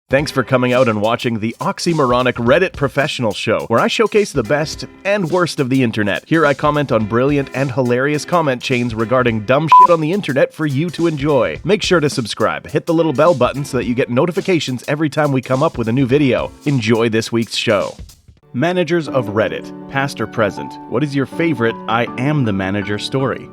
Thanks for coming out and watching the oxymoronic Reddit Professional Show, where I showcase the best and worst of the internet. Here I comment on brilliant and hilarious comment chains regarding dumb shit on the internet for you to enjoy. Make sure to subscribe, hit the little bell button so that you get notifications every time we come up with a new video. Enjoy this week's show. Managers of Reddit, past or present, what is your favorite I am the manager story?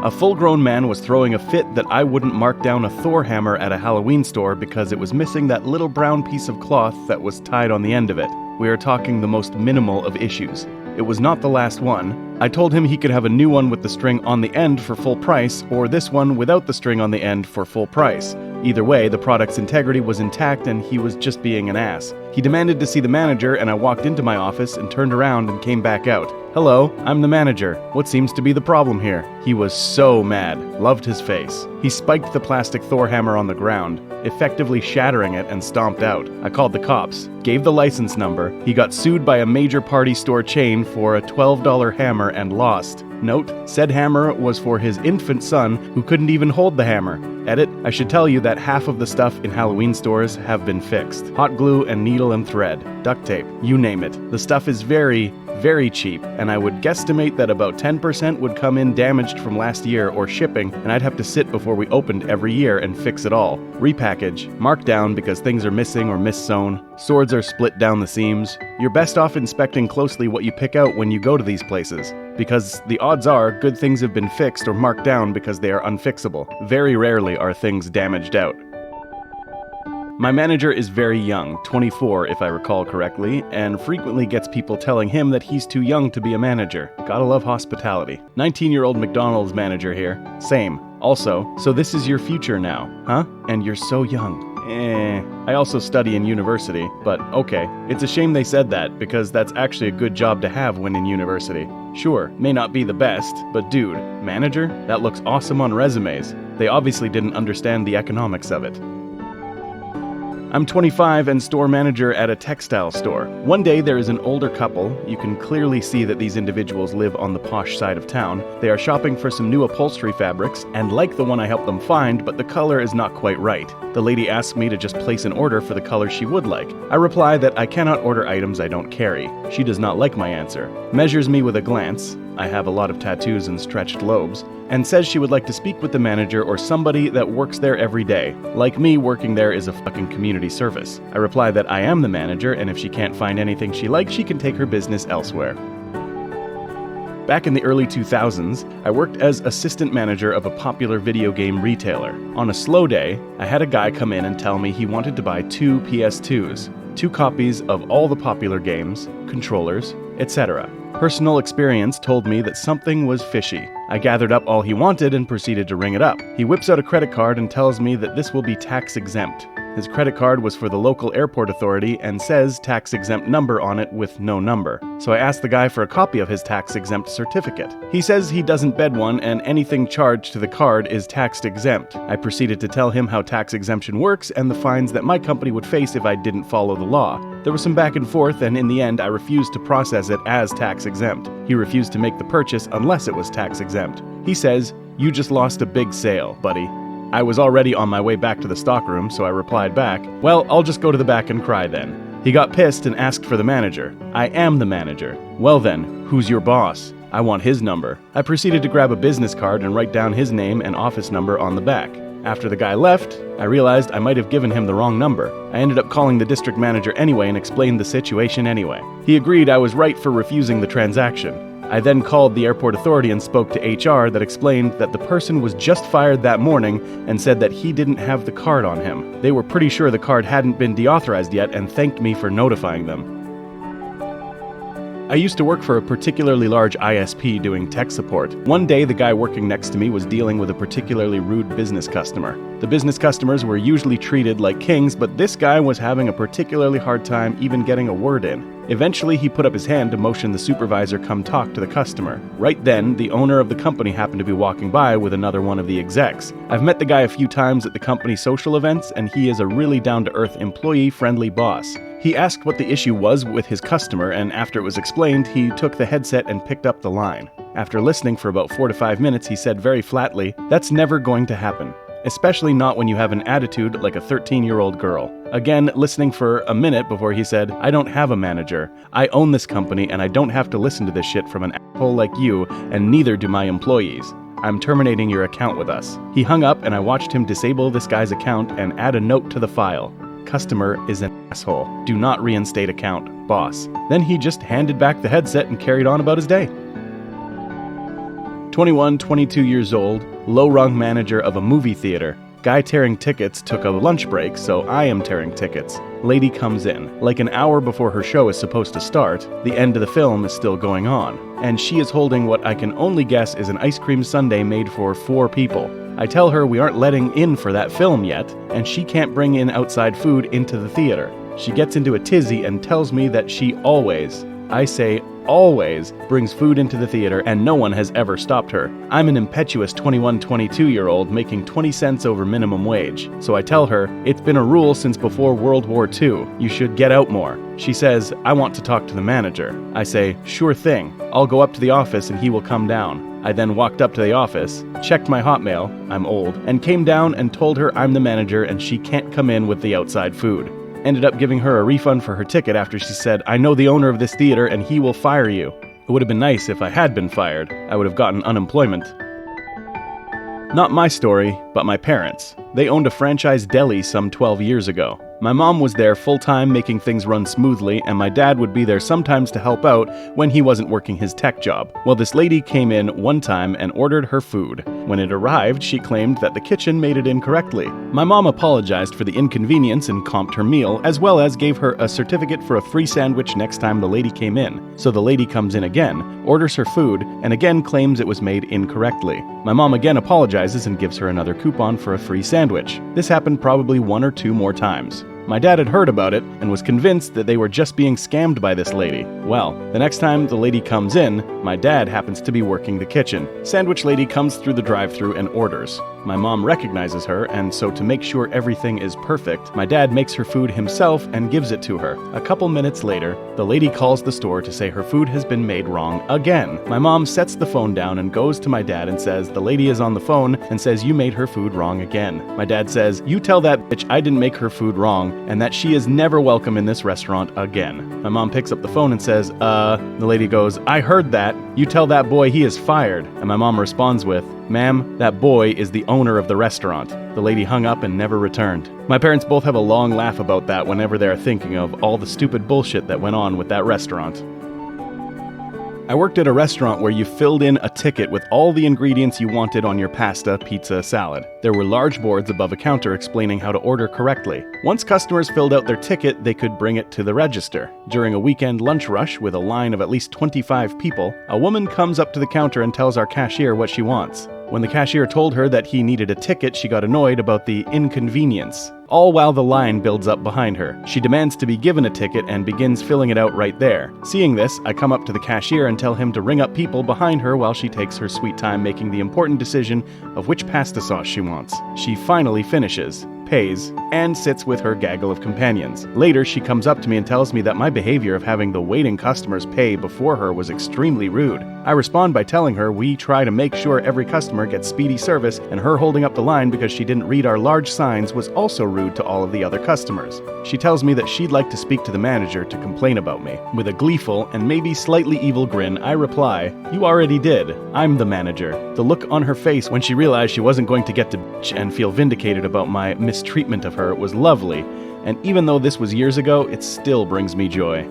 A full-grown man was throwing a fit that I wouldn't mark down a Thor hammer at a Halloween store because it was missing that little brown piece of cloth that was tied on the end of it. We are talking the most minimal of issues. It was not the last one. I told him he could have a new one with the string on the end for full price, or this one without the string on the end for full price. Either way, the product's integrity was intact and he was just being an ass. He demanded to see the manager, and I walked into my office and turned around and came back out. "Hello, I'm the manager. What seems to be the problem here?" He was so mad. Loved his face. He spiked the plastic Thor hammer on the ground, effectively shattering it, and stomped out. I called the cops, gave the license number. He got sued by a major party store chain for a $12 hammer and lost. Note, said hammer was for his infant son who couldn't even hold the hammer. Edit, I should tell you that half of the stuff in Halloween stores have been fixed. Hot glue and needle and thread, duct tape, you name it. The stuff is very cheap, and I would guesstimate that about 10% would come in damaged from last year or shipping, and I'd have to sit before we opened every year and fix it all. Repackage, mark down because things are missing or mis-sewn, swords are split down the seams. You're best off inspecting closely what you pick out when you go to these places, because the odds are good things have been fixed or marked down because they are unfixable. Very rarely are things damaged out. My manager is very young, 24 if I recall correctly, and frequently gets people telling him that he's too young to be a manager. Gotta love hospitality. 19-year-old McDonald's manager here. Same. Also, so this is your future now, huh? And you're so young. I also study in university, but okay. It's a shame they said that, because that's actually a good job to have when in university. Sure, may not be the best, but dude, manager? That looks awesome on resumes. They obviously didn't understand the economics of it. I'm 25 and store manager at a textile store. One day there is an older couple. You can clearly see that these individuals live on the posh side of town. They are shopping for some new upholstery fabrics and like the one I helped them find, but the color is not quite right. The lady asks me to just place an order for the color she would like. I reply that I cannot order items I don't carry. She does not like my answer, measures me with a glance. I have a lot of tattoos and stretched lobes, and says she would like to speak with the manager or somebody that works there every day. Like me, working there is a fucking community service. I reply that I am the manager, and if she can't find anything she likes, she can take her business elsewhere. Back in the early 2000s, I worked as assistant manager of a popular video game retailer. On a slow day, I had a guy come in and tell me he wanted to buy 2 PS2s, 2 copies of all the popular games, controllers, etc. Personal experience told me that something was fishy. I gathered up all he wanted and proceeded to ring it up. He whips out a credit card and tells me that this will be tax exempt. His credit card was for the local airport authority and says tax exempt number on it with no number. So I asked the guy for a copy of his tax exempt certificate. He says he doesn't bed one and anything charged to the card is tax exempt. I proceeded to tell him how tax exemption works and the fines that my company would face if I didn't follow the law. There was some back and forth, and in the end I refused to process it as tax exempt. He refused to make the purchase unless it was tax exempt. He says, "You just lost a big sale, buddy." I was already on my way back to the stockroom, so I replied back, "Well, I'll just go to the back and cry then." He got pissed and asked for the manager. I am the manager. Well then, who's your boss? I want his number. I proceeded to grab a business card and write down his name and office number on the back. After the guy left, I realized I might have given him the wrong number. I ended up calling the district manager anyway and explained the situation anyway. He agreed I was right for refusing the transaction. I then called the airport authority and spoke to HR that explained that the person was just fired that morning and said that he didn't have the card on him. They were pretty sure the card hadn't been deauthorized yet and thanked me for notifying them. I used to work for a particularly large ISP doing tech support. One day, the guy working next to me was dealing with a particularly rude business customer. The business customers were usually treated like kings, but this guy was having a particularly hard time even getting a word in. Eventually, he put up his hand to motion the supervisor come talk to the customer. Right then, the owner of the company happened to be walking by with another one of the execs. I've met the guy a few times at the company social events, and he is a really down-to-earth, employee-friendly boss. He asked what the issue was with his customer, and after it was explained, he took the headset and picked up the line. After listening for about 4 to 5 minutes, he said very flatly, "That's never going to happen." especially not when you have an attitude like a 13-year-old girl. Again, listening for a minute before he said, I don't have a manager. I own this company and I don't have to listen to this shit from an asshole like you, and neither do my employees. I'm terminating your account with us. He hung up and I watched him disable this guy's account and add a note to the file. Customer is an asshole. Do not reinstate account, boss. Then he just handed back the headset and carried on about his day. 21, 22 years old, low-rung manager of a movie theater. Guy tearing tickets took a lunch break, so I am tearing tickets. Lady comes in. Like an hour before her show is supposed to start, the end of the film is still going on, and she is holding what I can only guess is an ice cream sundae made for 4 people. I tell her we aren't letting in for that film yet, and she can't bring in outside food into the theater. She gets into a tizzy and tells me that she always, I say always, brings food into the theater and no one has ever stopped her. I'm an impetuous 21, 22-year-old making 20 cents over minimum wage. So I tell her, it's been a rule since before World War II. You should get out more. She says, I want to talk to the manager. I say, sure thing. I'll go up to the office and he will come down. I then walked up to the office, checked my Hotmail, I'm old, and came down and told her I'm the manager and she can't come in with the outside food. Ended up giving her a refund for her ticket after she said, I know the owner of this theater and he will fire you. It would have been nice if I had been fired. I would have gotten unemployment. Not my story, but my parents. They owned a franchise deli some 12 years ago. My mom was there full-time making things run smoothly, and my dad would be there sometimes to help out when he wasn't working his tech job. Well, this lady came in one time and ordered her food. When it arrived, she claimed that the kitchen made it incorrectly. My mom apologized for the inconvenience and comped her meal, as well as gave her a certificate for a free sandwich next time the lady came in. So the lady comes in again, orders her food, and again claims it was made incorrectly. My mom again apologizes and gives her another coupon for a free sandwich. This happened probably 1 or 2 more times. My dad had heard about it and was convinced that they were just being scammed by this lady. Well, the next time the lady comes in, my dad happens to be working the kitchen. Sandwich lady comes through the drive-thru and orders. My mom recognizes her, and so to make sure everything is perfect, my dad makes her food himself and gives it to her. A couple minutes later, the lady calls the store to say her food has been made wrong again. My mom sets the phone down and goes to my dad and says the lady is on the phone and says you made her food wrong again. My dad says, you tell that bitch I didn't make her food wrong and that she is never welcome in this restaurant again. My mom picks up the phone and says, the lady goes, I heard that. You tell that boy he is fired. And my mom responds with, ma'am, that boy is the owner of the restaurant. The lady hung up and never returned. My parents both have a long laugh about that whenever they're thinking of all the stupid bullshit that went on with that restaurant. I worked at a restaurant where you filled in a ticket with all the ingredients you wanted on your pasta, pizza, salad. There were large boards above a counter explaining how to order correctly. Once customers filled out their ticket, they could bring it to the register. During a weekend lunch rush with a line of at least 25 people, a woman comes up to the counter and tells our cashier what she wants. When the cashier told her that he needed a ticket, she got annoyed about the inconvenience. All while the line builds up behind her. She demands to be given a ticket and begins filling it out right there. Seeing this, I come up to the cashier and tell him to ring up people behind her while she takes her sweet time making the important decision of which pasta sauce she wants. She finally finishes, pays, and sits with her gaggle of companions. Later, she comes up to me and tells me that my behavior of having the waiting customers pay before her was extremely rude. I respond by telling her we try to make sure every customer gets speedy service, and her holding up the line because she didn't read our large signs was also rude to all of the other customers. She tells me that she'd like to speak to the manager to complain about me. With a gleeful and maybe slightly evil grin, I reply, you already did. I'm the manager. The look on her face when she realized she wasn't going to get to bitch and feel vindicated about my mistreatment of her was lovely, and even though this was years ago, it still brings me joy.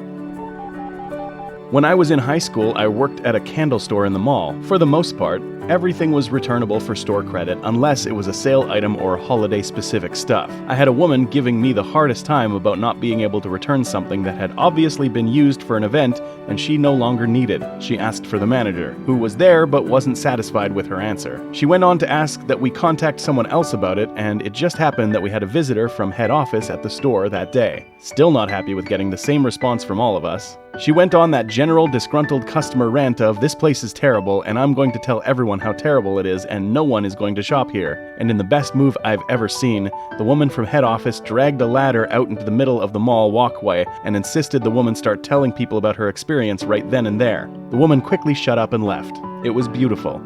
When I was in high school, I worked at a candle store in the mall. For the most part, everything was returnable for store credit unless it was a sale item or holiday-specific stuff. I had a woman giving me the hardest time about not being able to return something that had obviously been used for an event and she no longer needed. She asked for the manager, who was there but wasn't satisfied with her answer. She went on to ask that we contact someone else about it, and it just happened that we had a visitor from head office at the store that day. Still not happy with getting the same response from all of us. She went on that general disgruntled customer rant of, this place is terrible and I'm going to tell everyone how terrible it is and no one is going to shop here. And in the best move I've ever seen, the woman from head office dragged a ladder out into the middle of the mall walkway and insisted the woman start telling people about her experience right then and there. The woman quickly shut up and left. It was beautiful.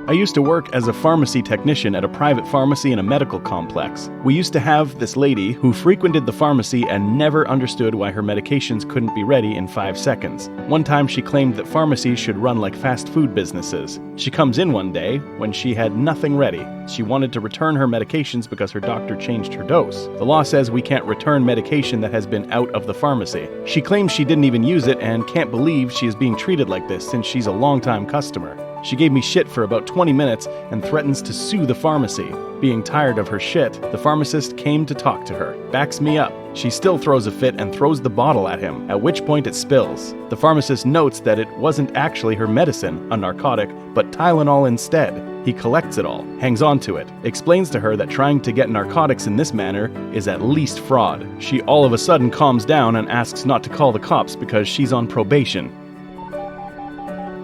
I used to work as a pharmacy technician at a private pharmacy in a medical complex. We used to have this lady who frequented the pharmacy and never understood why her medications couldn't be ready in 5 seconds. One time she claimed that pharmacies should run like fast food businesses. She comes in one day when she had nothing ready. She wanted to return her medications because her doctor changed her dose. The law says we can't return medication that has been out of the pharmacy. She claims she didn't even use it and can't believe she is being treated like this since she's a longtime customer. She gave me shit for about 20 minutes and threatens to sue the pharmacy. Being tired of her shit, the pharmacist came to talk to her, backs me up. She still throws a fit and throws the bottle at him, at which point it spills. The pharmacist notes that it wasn't actually her medicine, a narcotic, but Tylenol instead. He collects it all, hangs on to it, explains to her that trying to get narcotics in this manner is at least fraud. She all of a sudden calms down and asks not to call the cops because she's on probation.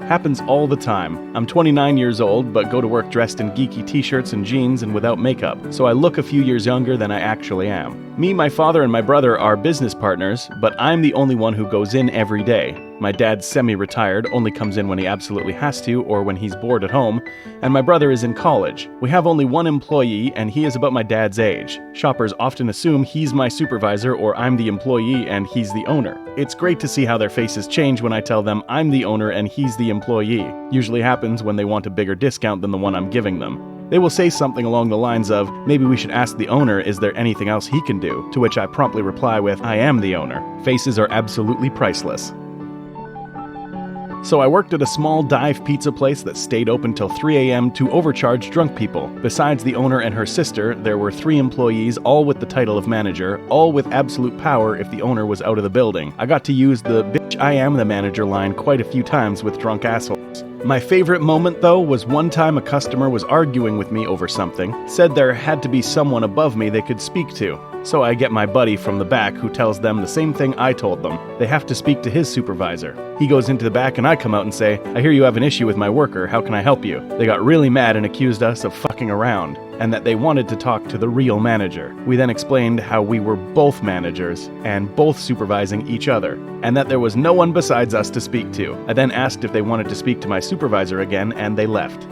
Happens all the time. I'm 29 years old, but go to work dressed in geeky t-shirts and jeans and without makeup, so I look a few years younger than I actually am. Me, my father, and my brother are business partners, but I'm the only one who goes in every day. My dad's semi-retired, only comes in when he absolutely has to or when he's bored at home, and my brother is in college. We have only one employee, and he is about my dad's age. Shoppers often assume he's my supervisor or I'm the employee and he's the owner. It's great to see how their faces change when I tell them I'm the owner and he's the employee. Usually happens when they want a bigger discount than the one I'm giving them. They will say something along the lines of, maybe we should ask the owner, is there anything else he can do? To which I promptly reply with, I am the owner. Faces are absolutely priceless. So I worked at a small dive pizza place that stayed open till 3 a.m. to overcharge drunk people. Besides the owner and her sister, there were 3 employees, all with the title of manager, all with absolute power if the owner was out of the building. I got to use the "bitch, I am the manager" line quite a few times with drunk assholes. My favorite moment, though, was one time a customer was arguing with me over something, said there had to be someone above me they could speak to. So I get my buddy from the back who tells them the same thing I told them. They have to speak to his supervisor. He goes into the back and I come out and say, I hear you have an issue with my worker, how can I help you? They got really mad and accused us of fucking around, and that they wanted to talk to the real manager. We then explained how we were both managers, and both supervising each other, and that there was no one besides us to speak to. I then asked if they wanted to speak to my supervisor again, and they left.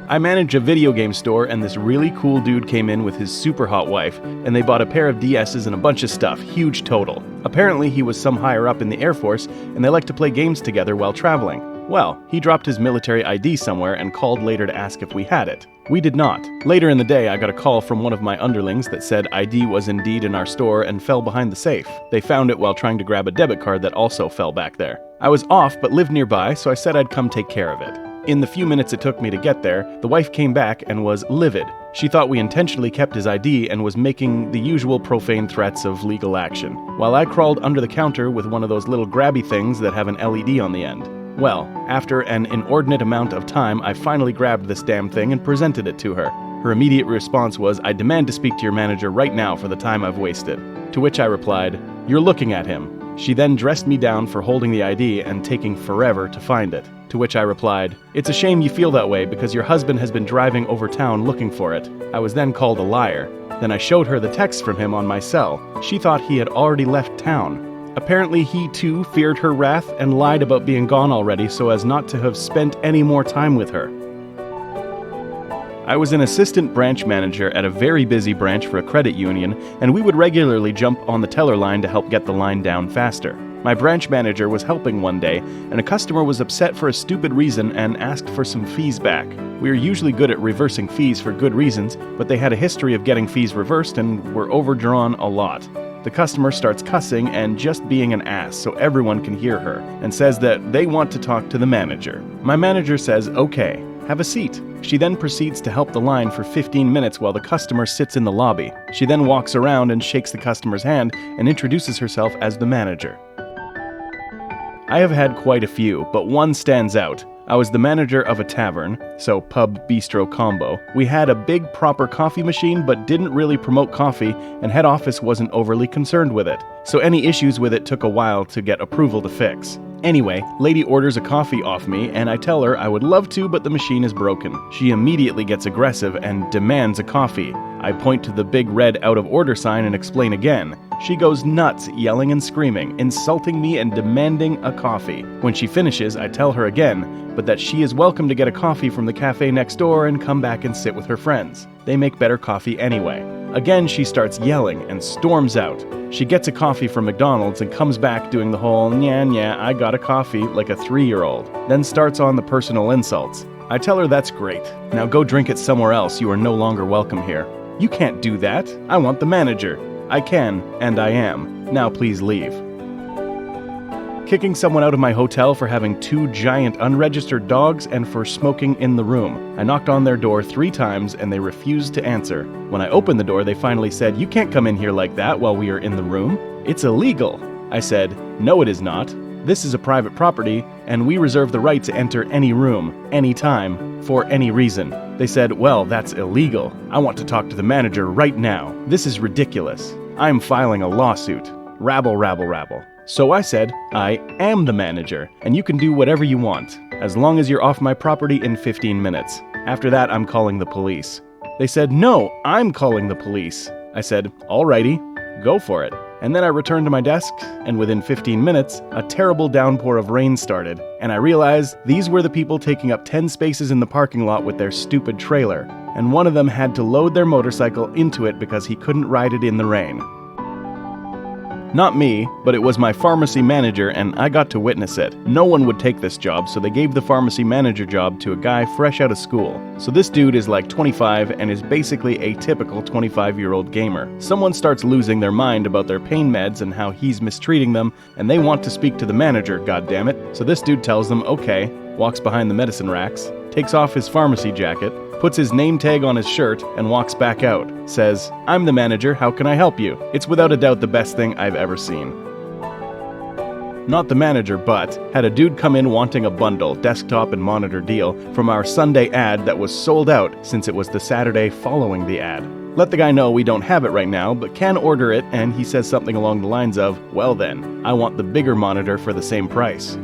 I manage a video game store, and this really cool dude came in with his super hot wife, and they bought a pair of DS's and a bunch of stuff, huge total. Apparently he was some higher up in the Air Force, and they like to play games together while traveling. Well, he dropped his military ID somewhere and called later to ask if we had it. We did not. Later in the day, I got a call from one of my underlings that said ID was indeed in our store and fell behind the safe. They found it while trying to grab a debit card that also fell back there. I was off but lived nearby, so I said I'd come take care of it. In the few minutes it took me to get there, the wife came back and was livid. She thought we intentionally kept his ID and was making the usual profane threats of legal action, while I crawled under the counter with one of those little grabby things that have an LED on the end. Well, after an inordinate amount of time, I finally grabbed this damn thing and presented it to her. Her immediate response was, I demand to speak to your manager right now for the time I've wasted. To which I replied, you're looking at him. She then dressed me down for holding the ID and taking forever to find it. To which I replied, it's a shame you feel that way because your husband has been driving over town looking for it. I was then called a liar. Then I showed her the text from him on my cell. She thought he had already left town. Apparently he too feared her wrath and lied about being gone already so as not to have spent any more time with her. I was an assistant branch manager at a very busy branch for a credit union, and we would regularly jump on the teller line to help get the line down faster. My branch manager was helping one day, and a customer was upset for a stupid reason and asked for some fees back. We are usually good at reversing fees for good reasons, but they had a history of getting fees reversed and were overdrawn a lot. The customer starts cussing and just being an ass so everyone can hear her, and says that they want to talk to the manager. My manager says, okay, have a seat. She then proceeds to help the line for 15 minutes while the customer sits in the lobby. She then walks around and shakes the customer's hand and introduces herself as the manager. I have had quite a few, but one stands out. I was the manager of a tavern, so pub bistro combo. We had a big proper coffee machine but didn't really promote coffee, and head office wasn't overly concerned with it. So any issues with it took a while to get approval to fix. Anyway, lady orders a coffee off me, and I tell her I would love to, but the machine is broken. She immediately gets aggressive and demands a coffee. I point to the big red out of order sign and explain again. She goes nuts, yelling and screaming, insulting me and demanding a coffee. When she finishes, I tell her again, but that she is welcome to get a coffee from the cafe next door and come back and sit with her friends. They make better coffee anyway. Again, she starts yelling and storms out. She gets a coffee from McDonald's and comes back doing the whole, "Nya, I got a coffee," like a 3-year-old. Then starts on the personal insults. I tell her that's great. Now go drink it somewhere else. You are no longer welcome here. You can't do that. I want the manager. I can, and I am. Now please leave. Kicking someone out of my hotel for having 2 giant unregistered dogs and for smoking in the room. I knocked on their door 3 times and they refused to answer. When I opened the door, they finally said, "You can't come in here like that while we are in the room. It's illegal." I said, "No, it is not. This is a private property, and we reserve the right to enter any room, anytime, for any reason." They said, "Well, that's illegal. I want to talk to the manager right now. This is ridiculous. I'm filing a lawsuit." Rabble, rabble, rabble. So I said, "I am the manager, and you can do whatever you want, as long as you're off my property in 15 minutes. After that, I'm calling the police." They said, "No, I'm calling the police." I said, "Alrighty, go for it." And then I returned to my desk, and within 15 minutes, a terrible downpour of rain started, and I realized these were the people taking up 10 spaces in the parking lot with their stupid trailer, and one of them had to load their motorcycle into it because he couldn't ride it in the rain. Not me, but it was my pharmacy manager, and I got to witness it. No one would take this job, so they gave the pharmacy manager job to a guy fresh out of school. So this dude is like 25 and is basically a typical 25-year-old gamer. Someone starts losing their mind about their pain meds and how he's mistreating them, and they want to speak to the manager, goddammit. So this dude tells them, okay, walks behind the medicine racks, takes off his pharmacy jacket, puts his name tag on his shirt, and walks back out. Says, "I'm the manager, how can I help you?" It's without a doubt the best thing I've ever seen. Not the manager, but had a dude come in wanting a bundle, desktop and monitor deal, from our Sunday ad that was sold out since it was the Saturday following the ad. Let the guy know we don't have it right now, but can order it, and he says something along the lines of, "Well then, I want the bigger monitor for the same price."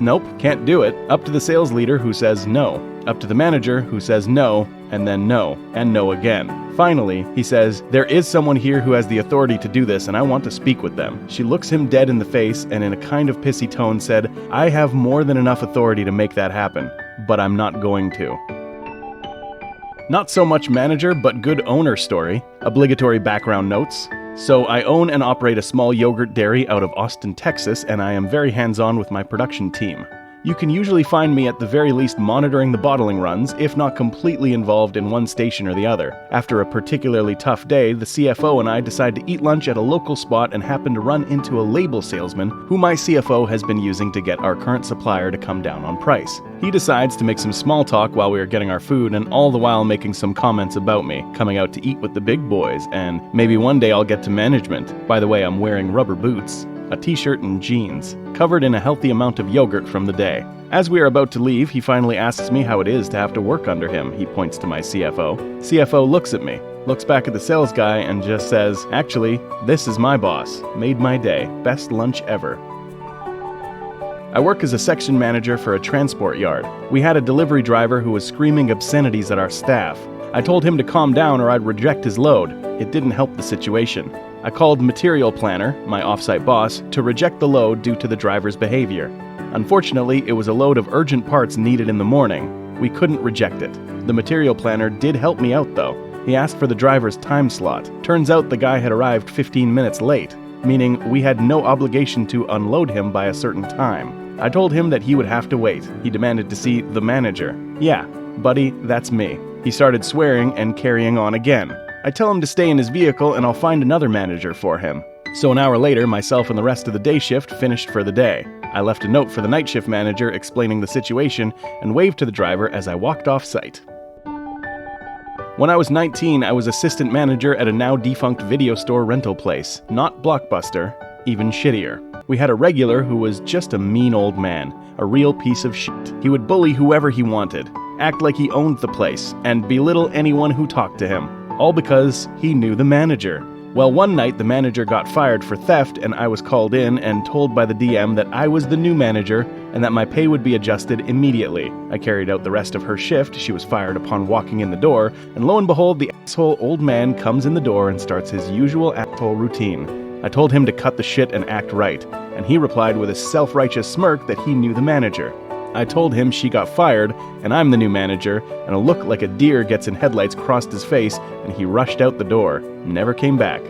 Nope, can't do it. Up to the sales leader who says no. Up to the manager who says no, and then no, and no again. Finally, he says, "There is someone here who has the authority to do this, and I want to speak with them." She looks him dead in the face and in a kind of pissy tone said, "I have more than enough authority to make that happen, but I'm not going to." Not so much manager, but good owner story. Obligatory background notes. So I own and operate a small yogurt dairy out of Austin, Texas, and I am very hands-on with my production team. You can usually find me at the very least monitoring the bottling runs, if not completely involved in one station or the other. After a particularly tough day, the CFO and I decide to eat lunch at a local spot and happen to run into a label salesman who my CFO has been using to get our current supplier to come down on price. He decides to make some small talk while we are getting our food, and all the while making some comments about me, coming out to eat with the big boys, and maybe one day I'll get to management. By the way, I'm wearing rubber boots, a t-shirt and jeans, covered in a healthy amount of yogurt from the day. As we are about to leave, he finally asks me how it is to have to work under him. He points to my CFO. CFO looks at me, looks back at the sales guy, and just says, "Actually, this is my boss. Made my day. Best lunch ever." I work as a section manager for a transport yard. We had a delivery driver who was screaming obscenities at our staff. I told him to calm down or I'd reject his load. It didn't help the situation. I called Material Planner, my offsite boss, to reject the load due to the driver's behavior. Unfortunately, it was a load of urgent parts needed in the morning. We couldn't reject it. The Material Planner did help me out though. He asked for the driver's time slot. Turns out the guy had arrived 15 minutes late, meaning we had no obligation to unload him by a certain time. I told him that he would have to wait. He demanded to see the manager. "Yeah, buddy, that's me." He started swearing and carrying on again. I tell him to stay in his vehicle and I'll find another manager for him. So an hour later, myself and the rest of the day shift finished for the day. I left a note for the night shift manager explaining the situation and waved to the driver as I walked off site. When I was 19, I was assistant manager at a now defunct video store rental place. Not Blockbuster, even shittier. We had a regular who was just a mean old man, a real piece of shit. He would bully whoever he wanted, act like he owned the place, and belittle anyone who talked to him. All because he knew the manager. Well, one night the manager got fired for theft and I was called in and told by the DM that I was the new manager and that my pay would be adjusted immediately. I carried out the rest of her shift. She was fired upon walking in the door, and lo and behold, the asshole old man comes in the door and starts his usual whole routine. I told him to cut the shit and act right, and he replied with a self-righteous smirk that he knew the manager. I told him she got fired, and I'm the new manager, and a look like a deer gets in headlights crossed his face, and he rushed out the door, never came back.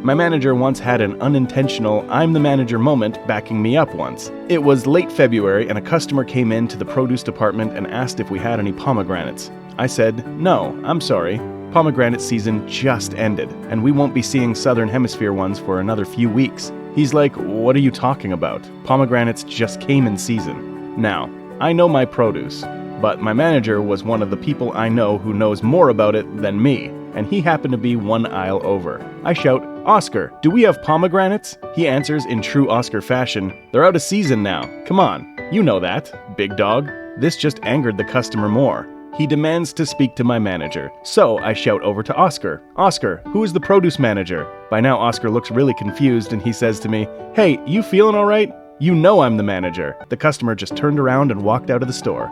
My manager once had an unintentional I'm the manager moment backing me up once. It was late February, and a customer came into the produce department and asked if we had any pomegranates. I said, no, I'm sorry. Pomegranate season just ended, and we won't be seeing Southern Hemisphere ones for another few weeks. He's like, what are you talking about? Pomegranates just came in season. Now, I know my produce, but my manager was one of the people I know who knows more about it than me, and he happened to be one aisle over. I shout, Oscar, do we have pomegranates? He answers in true Oscar fashion, they're out of season now. Come on, you know that, big dog. This just angered the customer more. He demands to speak to my manager, so I shout over to Oscar. Oscar, who is the produce manager? By now Oscar looks really confused and he says to me, hey, you feeling alright? You know I'm the manager. The customer just turned around and walked out of the store.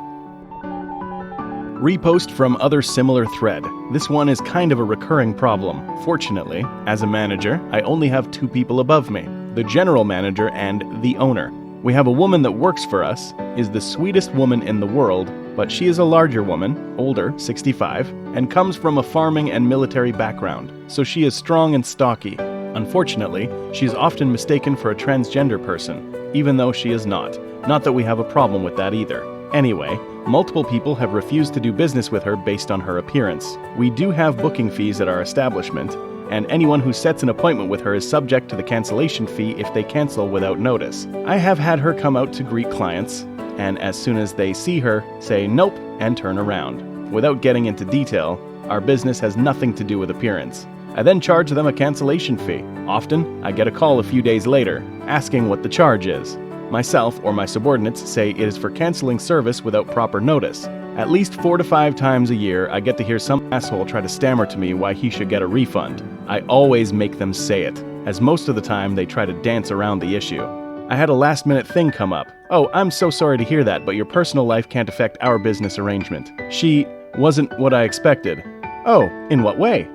Repost from other similar thread. This one is kind of a recurring problem. Fortunately, as a manager, I only have two people above me, the general manager and the owner. We have a woman that works for us, is the sweetest woman in the world, but she is a larger woman, older, 65, and comes from a farming and military background, so she is strong and stocky. Unfortunately, she is often mistaken for a transgender person, even though she is not. Not that we have a problem with that either. Anyway, multiple people have refused to do business with her based on her appearance. We do have booking fees at our establishment, and anyone who sets an appointment with her is subject to the cancellation fee if they cancel without notice. I have had her come out to greet clients, and as soon as they see her, say nope and turn around. Without getting into detail, our business has nothing to do with appearance. I then charge them a cancellation fee. Often, I get a call a few days later, asking what the charge is. Myself or my subordinates say it is for canceling service without proper notice. At least 4 to 5 times a year, I get to hear some asshole try to stammer to me why he should get a refund. I always make them say it, as most of the time they try to dance around the issue. I had a last-minute thing come up. Oh, I'm so sorry to hear that, but your personal life can't affect our business arrangement. She wasn't what I expected. Oh, in what way?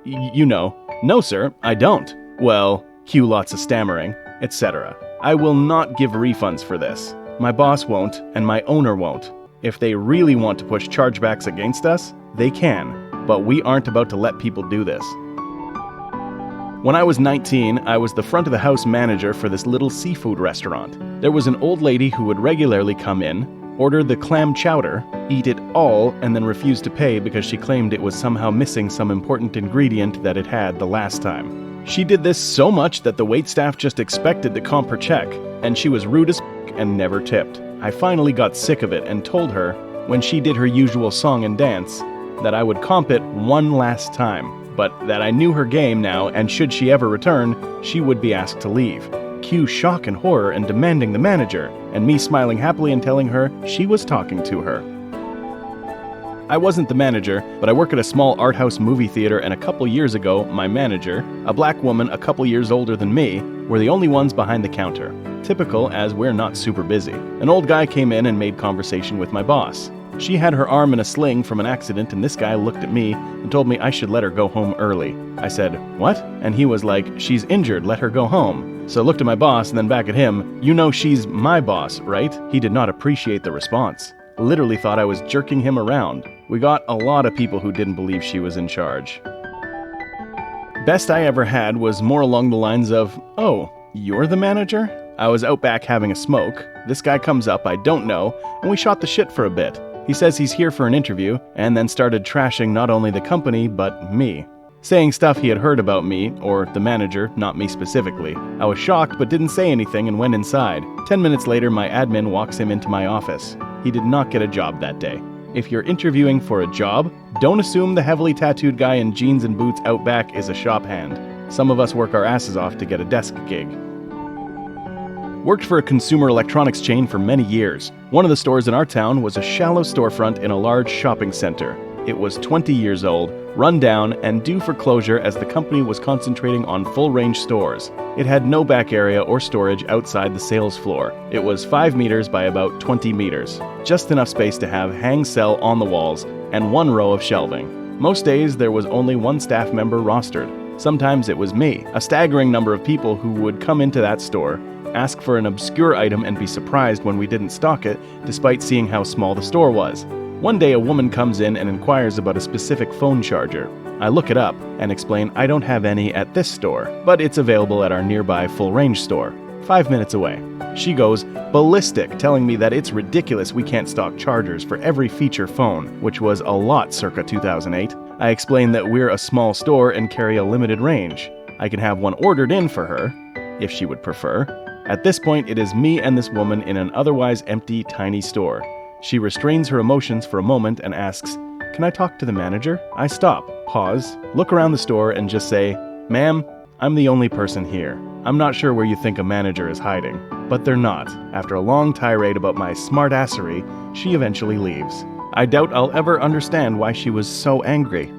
You know. No, sir, I don't. Well, cue lots of stammering, etc. I will not give refunds for this. My boss won't, and my owner won't. If they really want to push chargebacks against us, they can, but we aren't about to let people do this. When I was 19, I was the front of the house manager for this little seafood restaurant. There was an old lady who would regularly come in, order the clam chowder, eat it all, and then refuse to pay because she claimed it was somehow missing some important ingredient that it had the last time. She did this so much that the waitstaff just expected to comp her check, and she was rude as f*** and never tipped. I finally got sick of it and told her, when she did her usual song and dance, that I would comp it one last time, but that I knew her game now, and should she ever return, she would be asked to leave. Cue shock and horror and demanding the manager, and me smiling happily and telling her she was talking to her. I wasn't the manager, but I work at a small art house movie theater, and a couple years ago, my manager, a black woman a couple years older than me, were the only ones behind the counter. Typical, as we're not super busy. An old guy came in and made conversation with my boss. She had her arm in a sling from an accident, and this guy looked at me and told me I should let her go home early. I said, "What?" And he was like, "She's injured, let her go home." So I looked at my boss and then back at him. You know she's my boss, right? He did not appreciate the response. Literally thought I was jerking him around. We got a lot of people who didn't believe she was in charge. Best I ever had was more along the lines of, "Oh, you're the manager?" I was out back having a smoke. This guy comes up I don't know, and we shot the shit for a bit. He says he's here for an interview, and then started trashing not only the company, but me. Saying stuff he had heard about me, or the manager, not me specifically. I was shocked but didn't say anything and went inside. 10 minutes later, my admin walks him into my office. He did not get a job that day. If you're interviewing for a job, don't assume the heavily tattooed guy in jeans and boots out back is a shop hand. Some of us work our asses off to get a desk gig. Worked for a consumer electronics chain for many years. One of the stores in our town was a shallow storefront in a large shopping center. It was 20 years old, run down, and due for closure as the company was concentrating on full-range stores. It had no back area or storage outside the sales floor. It was 5 meters by about 20 meters. Just enough space to have hang sell on the walls and one row of shelving. Most days there was only one staff member rostered. Sometimes it was me, a staggering number of people who would come into that store, ask for an obscure item and be surprised when we didn't stock it, despite seeing how small the store was. One day a woman comes in and inquires about a specific phone charger. I look it up and explain I don't have any at this store, but it's available at our nearby full-range store, 5 minutes away. She goes ballistic, telling me that it's ridiculous we can't stock chargers for every feature phone, which was a lot circa 2008. I explain that we're a small store and carry a limited range. I can have one ordered in for her, if she would prefer. At this point, it is me and this woman in an otherwise empty, tiny store. She restrains her emotions for a moment and asks, "Can I talk to the manager?" I stop, pause, look around the store and just say, "Ma'am, I'm the only person here. I'm not sure where you think a manager is hiding." But they're not. After a long tirade about my smartassery, she eventually leaves. I doubt I'll ever understand why she was so angry.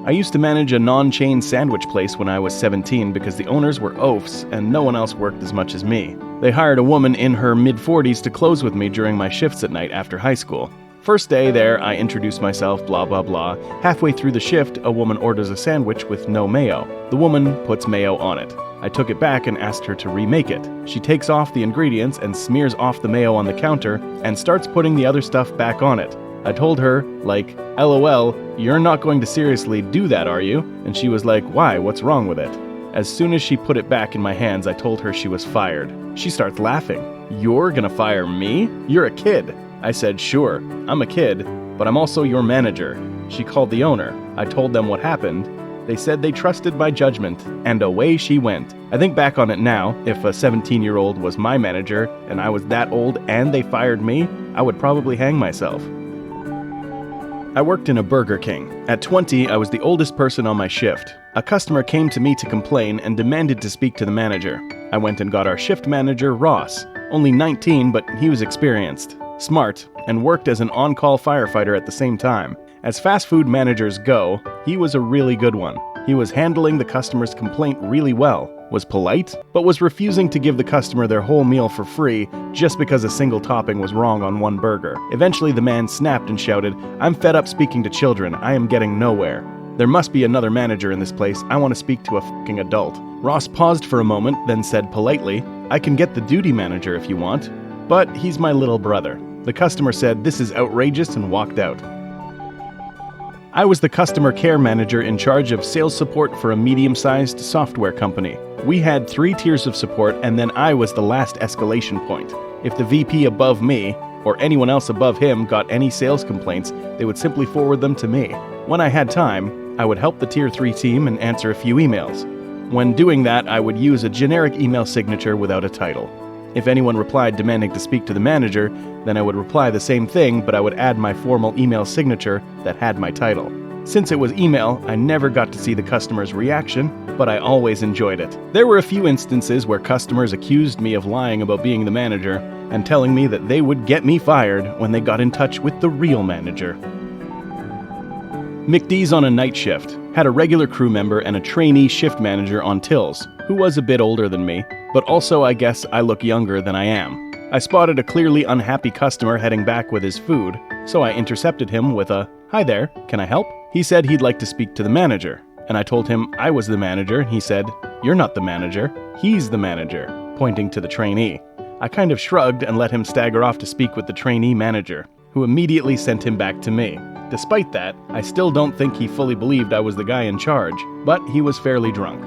I used to manage a non-chain sandwich place when I was 17 because the owners were oafs and no one else worked as much as me. They hired a woman in her mid-40s to close with me during my shifts at night after high school. First day there, I introduce myself, blah blah blah. Halfway through the shift, a woman orders a sandwich with no mayo. The woman puts mayo on it. I took it back and asked her to remake it. She takes off the ingredients and smears off the mayo on the counter and starts putting the other stuff back on it. I told her, like, "LOL, you're not going to seriously do that, are you?" And she was like, "Why? What's wrong with it?" As soon as she put it back in my hands, I told her she was fired. She starts laughing. "You're gonna fire me? You're a kid." I said, "Sure, I'm a kid, but I'm also your manager." She called the owner. I told them what happened. They said they trusted my judgment, and away she went. I think back on it now, if a 17-year-old was my manager, and I was that old and they fired me, I would probably hang myself. I worked in a Burger King. At 20, I was the oldest person on my shift. A customer came to me to complain and demanded to speak to the manager. I went and got our shift manager, Ross. Only 19, but he was experienced, smart, and worked as an on-call firefighter at the same time. As fast food managers go, he was a really good one. He was handling the customer's complaint really well, was polite, but was refusing to give the customer their whole meal for free just because a single topping was wrong on one burger. Eventually the man snapped and shouted, "I'm fed up speaking to children. I am getting nowhere. There must be another manager in this place. I want to speak to a fucking adult." Ross paused for a moment, then said politely, "I can get the duty manager if you want, but he's my little brother." The customer said, "This is outrageous," and walked out. I was the customer care manager in charge of sales support for a medium-sized software company. We had 3 tiers of support, and then I was the last escalation point. If the VP above me, or anyone else above him, got any sales complaints, they would simply forward them to me. When I had time, I would help the Tier 3 team and answer a few emails. When doing that, I would use a generic email signature without a title. If anyone replied demanding to speak to the manager, then I would reply the same thing, but I would add my formal email signature that had my title. Since it was email, I never got to see the customer's reaction, but I always enjoyed it. There were a few instances where customers accused me of lying about being the manager and telling me that they would get me fired when they got in touch with the real manager. McD's on a night shift, had a regular crew member and a trainee shift manager on tills, who was a bit older than me, but also I guess I look younger than I am. I spotted a clearly unhappy customer heading back with his food, so I intercepted him with a, "Hi there, can I help?" He said he'd like to speak to the manager, and I told him I was the manager, and he said, "You're not the manager, he's the manager," pointing to the trainee. I kind of shrugged and let him stagger off to speak with the trainee manager, who immediately sent him back to me. Despite that, I still don't think he fully believed I was the guy in charge, but he was fairly drunk.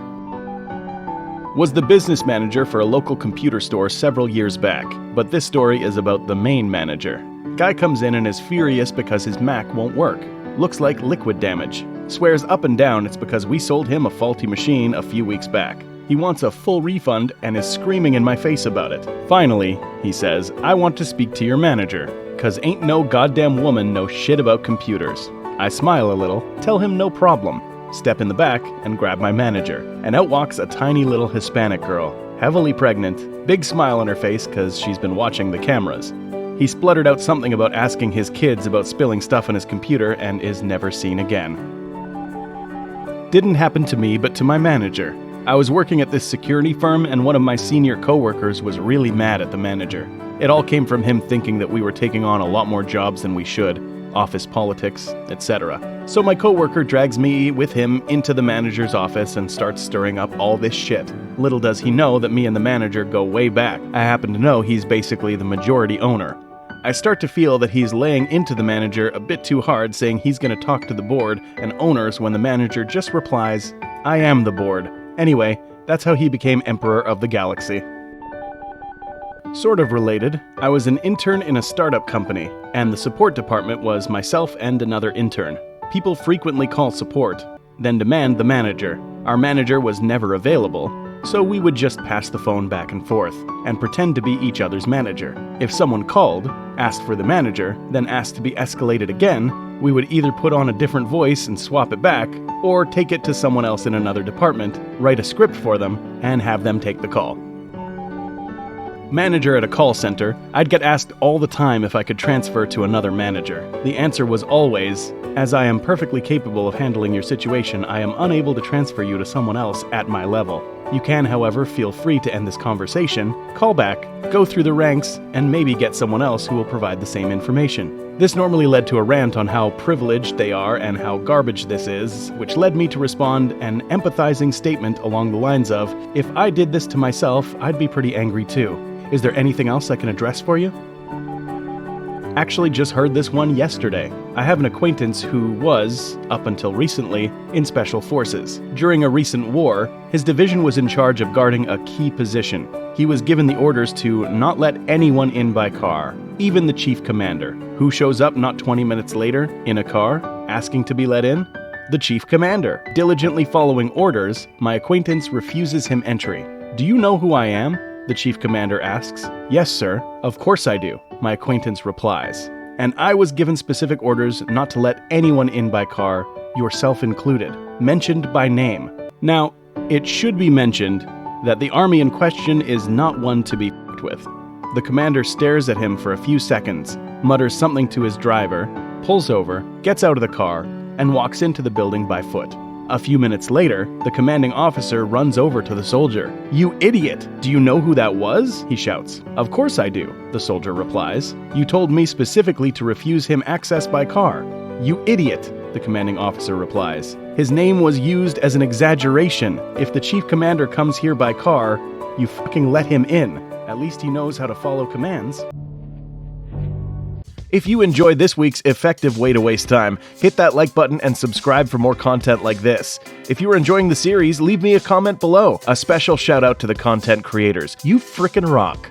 Was the business manager for a local computer store several years back, but this story is about the main manager. Guy comes in and is furious because his Mac won't work. Looks like liquid damage. Swears up and down it's because we sold him a faulty machine a few weeks back. He wants a full refund and is screaming in my face about it. Finally, he says, "I want to speak to your manager, 'cause ain't no goddamn woman know shit about computers." I smile a little, tell him no problem, step in the back, and grab my manager. And out walks a tiny little Hispanic girl, heavily pregnant, big smile on her face 'cause she's been watching the cameras. He spluttered out something about asking his kids about spilling stuff on his computer and is never seen again. Didn't happen to me, but to my manager. I was working at this security firm and one of my senior coworkers was really mad at the manager. It all came from him thinking that we were taking on a lot more jobs than we should. office politics, etc. So my coworker drags me with him into the manager's office and starts stirring up all this shit. Little does he know that me and the manager go way back. I happen to know he's basically the majority owner. I start to feel that he's laying into the manager a bit too hard, saying he's going to talk to the board and owners when the manager just replies, "I am the board." Anyway, that's how he became Emperor of the Galaxy. Sort of related, I was an intern in a startup company, and the support department was myself and another intern. People frequently call support, then demand the manager. Our manager was never available, so we would just pass the phone back and forth, and pretend to be each other's manager. If someone called, asked for the manager, then asked to be escalated again, we would either put on a different voice and swap it back, or take it to someone else in another department, write a script for them, and have them take the call. Manager at a call center, I'd get asked all the time if I could transfer to another manager. The answer was always, "As I am perfectly capable of handling your situation, I am unable to transfer you to someone else at my level. You can, however, feel free to end this conversation, call back, go through the ranks, and maybe get someone else who will provide the same information." This normally led to a rant on how privileged they are and how garbage this is, which led me to respond an empathizing statement along the lines of, "If I did this to myself, I'd be pretty angry too. Is there anything else I can address for you?" Actually just heard this one yesterday. I have an acquaintance who was, up until recently, in Special Forces. During a recent war, his division was in charge of guarding a key position. He was given the orders to not let anyone in by car, even the chief commander. Who shows up not 20 minutes later, in a car, asking to be let in? The chief commander. Diligently following orders, my acquaintance refuses him entry. "Do you know who I am?" the chief commander asks. "Yes, sir. Of course I do," my acquaintance replies. "And I was given specific orders not to let anyone in by car, yourself included, mentioned by name." Now, it should be mentioned that the army in question is not one to be f***ed with. The commander stares at him for a few seconds, mutters something to his driver, pulls over, gets out of the car, and walks into the building by foot. A few minutes later, the commanding officer runs over to the soldier. "You idiot! Do you know who that was?" he shouts. "Of course I do," the soldier replies. "You told me specifically to refuse him access by car." "You idiot!" the commanding officer replies. "His name was used as an exaggeration. If the chief commander comes here by car, you fucking let him in. At least he knows how to follow commands." If you enjoyed this week's effective way to waste time, hit that like button and subscribe for more content like this. If you are enjoying the series, leave me a comment below. A special shout out to the content creators. You frickin' rock.